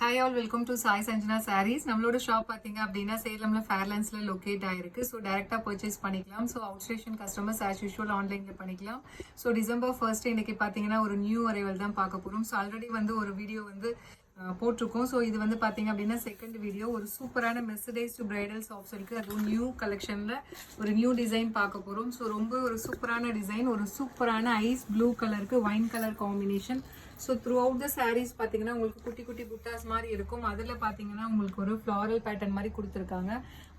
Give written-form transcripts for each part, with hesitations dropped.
Hi all, welcome to Sai Sanjana Sarees. நம்மளோட shop பாத்தீங்க அப்படின்னா சேலம்ல ஃபேர்லாண்ட்ஸ்ல லொகேட் ஆயிருக்கு. ஸோ டைரக்டா பர்ச்சேஸ் பண்ணிக்கலாம். So out station customers as usual ஆன்லைன்ல பண்ணிக்கலாம். ஸோ டிசம்பர் 1 இன்னைக்கு பாத்தீங்கன்னா ஒரு நியூ அரைவல் தான் பார்க்க போறோம். ஸோ ஆல்ரெடி வந்து ஒரு வீடியோ வந்து போட்டிருக்கோம். ஸோ இது வந்து பாத்தீங்க அப்படின்னா செகண்ட் வீடியோ. ஒரு சூப்பரான மெர்சடைஸ் டு பிரைடல் ஷாப்ஸ் இருக்கு. அதுவும் நியூ கலெக்ஷன்ல ஒரு நியூ டிசைன் பார்க்க போறோம். ஸோ ரொம்ப ஒரு சூப்பரான டிசைன், ஒரு சூப்பரான ஐஸ் ப்ளூ கலருக்கு wine colour combination. So throughout the saris பார்த்தீங்கன்னா உங்களுக்கு குட்டி குட்டி புட்டாஸ் மாதிரி இருக்கும். அதில் பார்த்தீங்கன்னா உங்களுக்கு ஒரு ஃப்ளாரல் பேட்டர்ன் மாதிரி கொடுத்துருக்காங்க.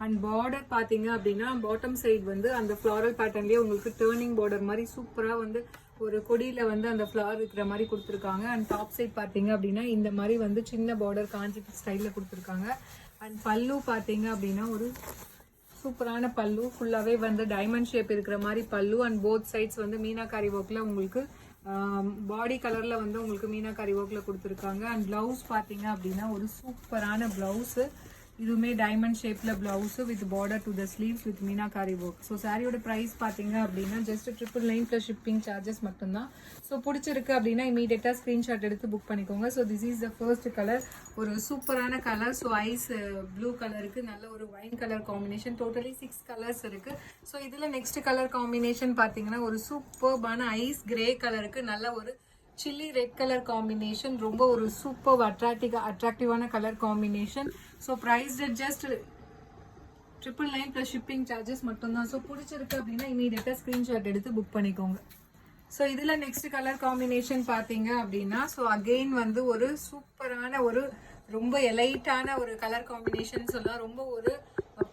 அண்ட் பார்டர் பார்த்தீங்க அப்படின்னா பாட்டம் சைடு வந்து அந்த ஃப்ளாரல் பேட்டர்ன்லேயே உங்களுக்கு டேர்னிங் பார்டர் மாதிரி சூப்பராக வந்து ஒரு கொடியில் வந்து அந்த ஃப்ளவர் இருக்கிற மாதிரி கொடுத்துருக்காங்க. அண்ட் டாப் சைட் பார்த்தீங்க அப்படின்னா இந்த மாதிரி வந்து சின்ன பார்டர் காஞ்சி ஸ்டைலில் கொடுத்துருக்காங்க. அண்ட் பல்லு பார்த்தீங்க அப்படின்னா ஒரு சூப்பரான பல்லு, ஃபுல்லாகவே வந்து டைமண்ட் ஷேப் இருக்கிற மாதிரி பல்லு. அண்ட் போத் சைட்ஸ் வந்து மீனாக்காரி ஒர்க்கில் உங்களுக்கு பாடி கலர்ல வந்து உங்களுக்கு மீனாக்காரி ஒர்க்ல கொடுத்துருக்காங்க. அண்ட் பிளவுஸ் பாத்தீங்க அப்படின்னா ஒரு சூப்பரான பிளவுஸ், இதுவுமே டைமண்ட் ஷேப்ல blouse with border to the sleeves with meenakari work. So சாரியோட பிரைஸ் பாத்தீங்க அப்படின்னா ஜஸ்ட் 999 பிளஸ் ஷிப்பிங் சார்ஜஸ் மட்டும்தான். ஸோ பிடிச்சிருக்கு அப்படின்னா இமீடியட்டா ஸ்கிரீன்ஷாட் எடுத்து புக் பண்ணிக்கோங்க. So this is the first colour, ஒரு சூப்பரான கலர். ஸோ ஐஸ் ப்ளூ கலருக்கு நல்ல ஒரு wine colour combination. Totally 6 colours இருக்கு. ஸோ இதுல நெக்ஸ்ட் கலர் காம்பினேஷன் பாத்தீங்கன்னா ஒரு சூப்பர்பான ஐஸ் கிரே கலருக்கு நல்ல ஒரு சில்லி ரெட் கலர் காம்பினேஷன். ரொம்ப ஒரு சூப்பர் அட்ராக்டிவான colour combination. So price just 999 plus shipping charges மட்டும்தான். ஸோ பிடிச்சிருக்கு அப்படின்னா இமீடியட்டா ஸ்கிரீன்ஷாட் எடுத்து புக் பண்ணிக்கோங்க. ஸோ இதுல நெக்ஸ்ட் கலர் காம்பினேஷன் பாத்தீங்க அப்படின்னா ஸோ அகெயின் வந்து ஒரு சூப்பரான ஒரு ரொம்ப எலைட்டான ஒரு கலர் காம்பினேஷன் சொல்லலாம். ரொம்ப ஒரு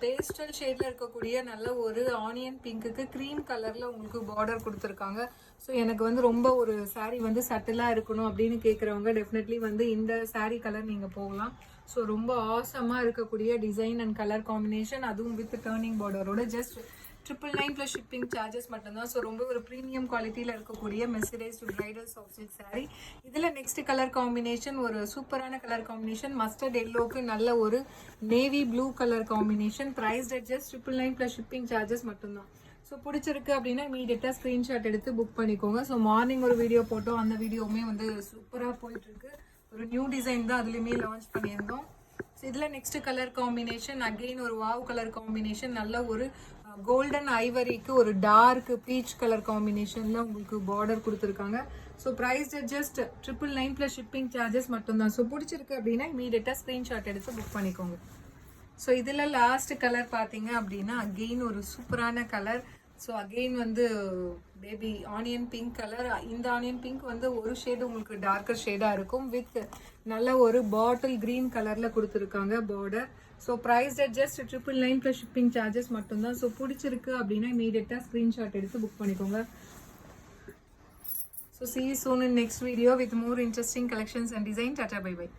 பேஸ்டல் ஷேட்ல இருக்கக்கூடிய நல்ல ஒரு ஆனியன் பிங்க்குக்கு க்ரீம் கலர்ல உங்களுக்கு பார்டர் கொடுத்துருக்காங்க. ஸோ எனக்கு வந்து ரொம்ப ஒரு சாரீ வந்து சட்டிலா இருக்கணும் அப்படின்னு கேட்குறவங்க டெஃபினெட்லி வந்து இந்த சாரீ கலர் நீங்க போகலாம். ஸோ ரொம்ப ஆசமா இருக்கக்கூடிய டிசைன் அண்ட் கலர் காம்பினேஷன், அதுவும் வித் டர்னிங் பார்டரோட ஜஸ்ட் 999 பிளஸ் ஷிப்பிங் சார்ஜஸ் மட்டும்தான். ஸோ ரொம்ப ஒரு ப்ரீமியம் குவாலிட்டியில் இருக்கக்கூடிய mercerised to bridal soft silk sari. இதில் நெக்ஸ்ட் கலர் காம்பினேஷன் ஒரு சூப்பரான கலர் காம்பினேஷன், மஸ்டர்ட் எல்லோக்கு நல்ல ஒரு navy blue colour combination. Price just 999 plus shipping charges மட்டும்தான். ஸோ பிடிச்சிருக்கு அப்படின்னா இமீடியட்டாக ஸ்க்ரீன்ஷாட் எடுத்து புக் பண்ணிக்கோங்க. ஸோ மார்னிங் ஒரு வீடியோ போட்டோம், அந்த வீடியோவுமே வந்து சூப்பராக போயிட்டு இருக்கு. ஒரு நியூ டிசைன் தான் அதுலேயுமே லான்ச் பண்ணியிருந்தோம். ஸோ இதில் நெக்ஸ்ட் கலர் காம்பினேஷன் அகெயின் ஒரு வாவ் கலர் காம்பினேஷன், நல்ல ஒரு கோல்டன் ஐவரிக்கு ஒரு டார்க் பீச் கலர் காம்பினேஷன்ல உங்களுக்கு பார்டர் கொடுத்துருக்காங்க. So price just 999 plus shipping charges மட்டும்தான். ஸோ பிடிச்சிருக்கு அப்படின்னா இமீடியட்டா ஸ்கிரீன்ஷாட் எடுத்து புக் பண்ணிக்கோங்க. ஸோ இதில் லாஸ்ட் கலர் பார்த்தீங்க அப்படின்னா அகெயின் ஒரு சூப்பரான கலர். ஸோ அகெயின் வந்து பேபி ஆனியன் பிங்க் கலர். இந்த ஆனியன் பிங்க் வந்து ஒரு ஷேடு உங்களுக்கு டார்க்கர் ஷேடாக இருக்கும் வித் நல்ல ஒரு பாட்டில் கிரீன் கலரில் கொடுத்துருக்காங்க border. So price just 999 plus shipping charges மட்டும்தான். ஸோ பிடிச்சிருக்கு அப்படின்னா இமீடியட்டாக ஸ்க்ரீன்ஷாட் எடுத்து புக் பண்ணிக்கோங்க. So see you soon in next video with more interesting collections and design. Tata, bye bye.